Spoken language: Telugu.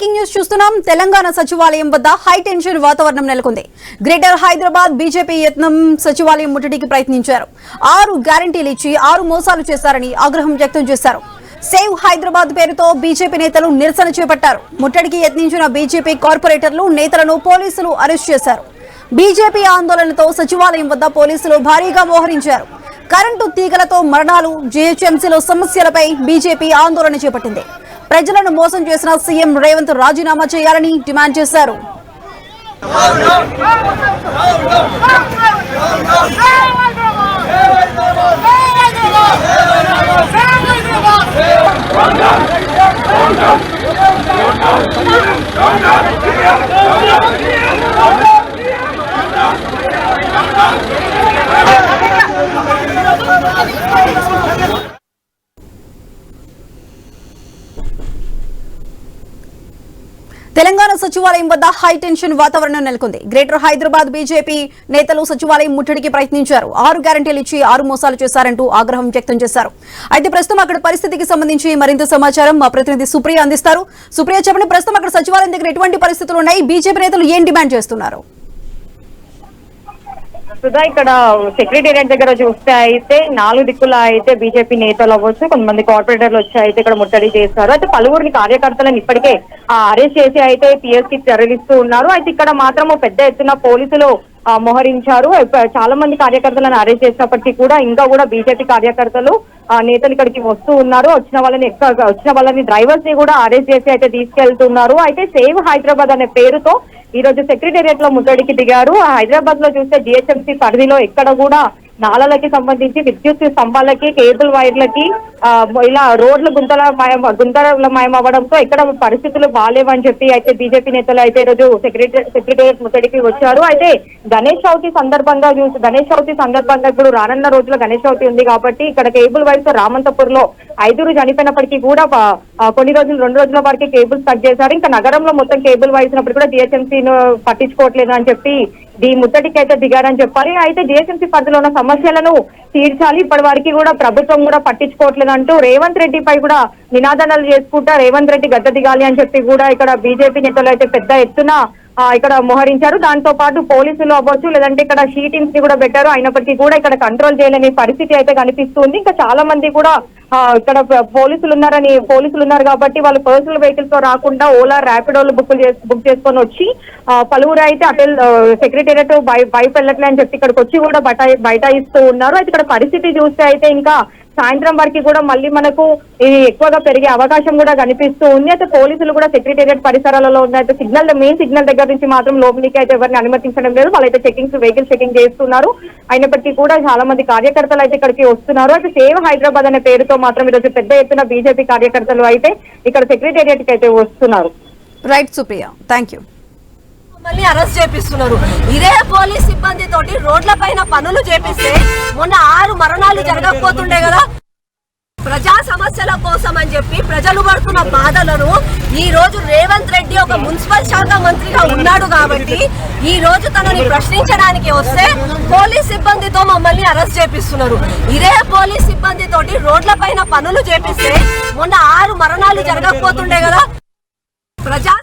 బ్రేకింగ్ న్యూస్ చూస్తున్నాం. తెలంగాణ సచివాలయం వద్ద హై టెన్షన్ వాతావరణం నెలకొంది. గ్రేటర్ హైదరాబాద్ బీజేపీ యత్నం సచివాలయం ముట్టడికి ప్రయత్నించారు. 6 గ్యారంటీలు ఇచ్చి 6 మోసాలు చేశారని ఆగ్రహం వ్యక్తం చేశారు. సేవ్ హైదరాబాద్ పేరుతో బీజేపీ నేతలు నిరసన చేపట్టారు. ముట్టడికి యత్నించిన బీజేపీ కార్పొరేటర్లు నేతలను పోలీసులు అరెస్ట్ చేశారు. బీజేపీ ఆందోళనతో సచివాలయం వద్ద పోలీసులు భారీగా మోహరించారు. కరెంటు తీగలతో మరణాలు, జీహెచ్ఎంసీలో సమస్యలపై బీజేపీ ఆందోళన చేపట్టింది. ప్రజలను మోసం చేసిన సీఎం రేవంత్ రాజీనామా చేయాలని డిమాండ్ చేశారు. తెలంగాణ సచివాలయం వద్ద హై టెన్షన్ వాతావరణం నెలకొంది. గ్రేటర్ హైదరాబాద్ బీజేపీ నేతలు సచివాలయం ముట్టడికి ప్రయత్నించారు. 6 గ్యారంటీలు ఇచ్చి 6 మోసాలు చేశారంటూ ఆగ్రహం వ్యక్తం చేశారు. అయితే ప్రస్తుతం అక్కడ పరిస్థితికి సంబంధించి మరింత సమాచారం మా ప్రతినిధి సుప్రియ అందిస్తారు. సుప్రియ, చెప్పండి, ప్రస్తుతం అక్కడ సచివాలయం దగ్గర ఎటువంటి పరిస్థితులు ఉన్నాయి? బీజేపీ నేతలు ఏం డిమాండ్ చేస్తున్నారు? ఇక్కడ సెక్రటేరియట్ దగ్గర చూస్తే అయితే 4 దిక్కుల అయితే బీజేపీ నేతలు అవ్వచ్చు, కొంతమంది కార్పొరేటర్లు వచ్చి అయితే ఇక్కడ ముట్టడి చేస్తారు. అయితే పలువురిని కార్యకర్తలను ఇప్పటికే అరెస్ట్ చేసి అయితే పిఎస్ కి తరలిస్తూ ఉన్నారు. అయితే ఇక్కడ మాత్రము పెద్ద ఎత్తున పోలీసులు మోహరించారు. చాలా మంది కార్యకర్తలను అరెస్ట్ చేసినప్పటికీ కూడా ఇంకా కూడా బీజేపీ కార్యకర్తలు నేతలు ఇక్కడికి వస్తూ ఉన్నారు. వచ్చిన వాళ్ళని డ్రైవర్స్ ని కూడా అరెస్ట్ చేసి అయితే తీసుకెళ్తున్నారు. అయితే సేవ్ హైదరాబాద్ అనే పేరుతో ఈ రోజు సెక్రటేరియట్ లో ముట్టడికి దిగారు. హైదరాబాద్ లో చూస్తే జిహెచ్ఎంసీ పరిధిలో ఎక్కడ కూడా నాలలకి సంబంధించి విద్యుత్ స్తంభాలకి, కేబుల్ వైర్లకి ఇలా రోడ్లు గుంతలమయం అవ్వడంతో ఇక్కడ పరిస్థితులు బాగాలేవని చెప్పి అయితే బీజేపీ నేతలు అయితే ఈరోజు సెక్రటేరియట్ ముట్టడికి వచ్చారు. అయితే గణేష్ చవితి సందర్భంగా ఇప్పుడు రానున్న రోజుల్లో గణేష్ చవితి ఉంది కాబట్టి ఇక్కడ కేబుల్ వైర్స్ రామంతపూర్ లో 5 చనిపోయినప్పటికీ కూడా కొన్ని రోజులు 2 రోజుల వరకు కేబుల్స్ కట్ చేశారు. ఇంకా నగరంలో మొత్తం కేబుల్ వైర్స్ ఉన్నప్పుడు కూడా జిహెచ్ఎంసీను పట్టించుకోవట్లేదు అని చెప్పి ఈ ముట్టడికి అయితే దిగారని చెప్పాలి. అయితే జిహెచ్ఎంసీ పరిధిలో ఉన్న సమస్యలను తీర్చాలి, ఇప్పటి వరకు కూడా ప్రభుత్వం కూడా పట్టించుకోవట్లేదు అంటూ రేవంత్ రెడ్డిపై కూడా నినాదనాలు చేసుకుంటా రేవంత్ రెడ్డి గద్దె దిగాలి అని చెప్పి కూడా ఇక్కడ బీజేపీ నేతలు అయితే పెద్ద ఎత్తున ఇక్కడ మోహరించారు. దాంతో పాటు పోలీసులు అవ్వచ్చు, లేదంటే ఇక్కడ షీటింగ్స్ ని కూడా పెట్టారు. అయినప్పటికీ కూడా ఇక్కడ కంట్రోల్ చేయలేని పరిస్థితి అయితే కనిపిస్తుంది. ఇంకా చాలా మంది కూడా ఇక్కడ పోలీసులు ఉన్నారు కాబట్టి వాళ్ళు పర్సనల్ వెహికల్స్ తో రాకుండా ఓలా, ర్యాపిడోలు బుక్ చేసుకొని వచ్చి పలువురు అయితే అటెల్ సెక్రటేరియట్ వైపు వెళ్ళట్లే అని చెప్పి ఇక్కడికి వచ్చి కూడా బైఠాయిస్తూ ఉన్నారు. అయితే ఇక్కడ పరిస్థితి చూస్తే అయితే ఇంకా సాయంత్రం వరకు కూడా మళ్ళీ మనకు ఇది ఎక్కువగా పెరిగే అవకాశం కూడా కనిపిస్తూ ఉంది. అయితే పోలీసులు కూడా సెక్రటేరియట్ పరిసరాలలో ఉన్నాయి. మెయిన్ సిగ్నల్ దగ్గర నుంచి మాత్రం లోపలికి అయితే ఎవరిని అనుమతించడం లేదు. వాళ్ళైతే వెహికల్ చెకింగ్ చేస్తున్నారు. అయినప్పటికీ కూడా చాలా మంది కార్యకర్తలు అయితే ఇక్కడికి వస్తున్నారు. అయితే సేవ్ హైదరాబాద్ అనే పేరుతో మాత్రం ఈరోజు పెద్ద ఎత్తున బీజేపీ కార్యకర్తలు అయితే ఇక్కడ సెక్రటేరియట్ కి అయితే వస్తున్నారు. Right Supriya, thank you. మళ్ళీ అరెస్ట్ చేపిస్తున్నారు. ఇదే పోలీస్ సిబ్బంది తోటి రోడ్ల పైన పనులు చేపిస్తే మొన్న 6 మరణాలు జరగకపోతుండే కదా. ప్రజా సమస్యల కోసం అని చెప్పి ప్రజలు పడుతున్న బాధలను ఈ రోజు రేవంత్ రెడ్డి ఒక మున్సిపల్ శాఖ మంత్రిగా ఉన్నాడు కాబట్టి ఈ రోజు తనని ప్రశ్నించడానికి వస్తే పోలీస్ సిబ్బందితో మమ్మల్ని అరెస్ట్ చేపిస్తున్నారు. ఇదే పోలీస్ సిబ్బంది తోటి రోడ్ల పైన పనులు చేపిస్తే మొన్న 6 మరణాలు జరగకపోతుండే కదా. ప్రజా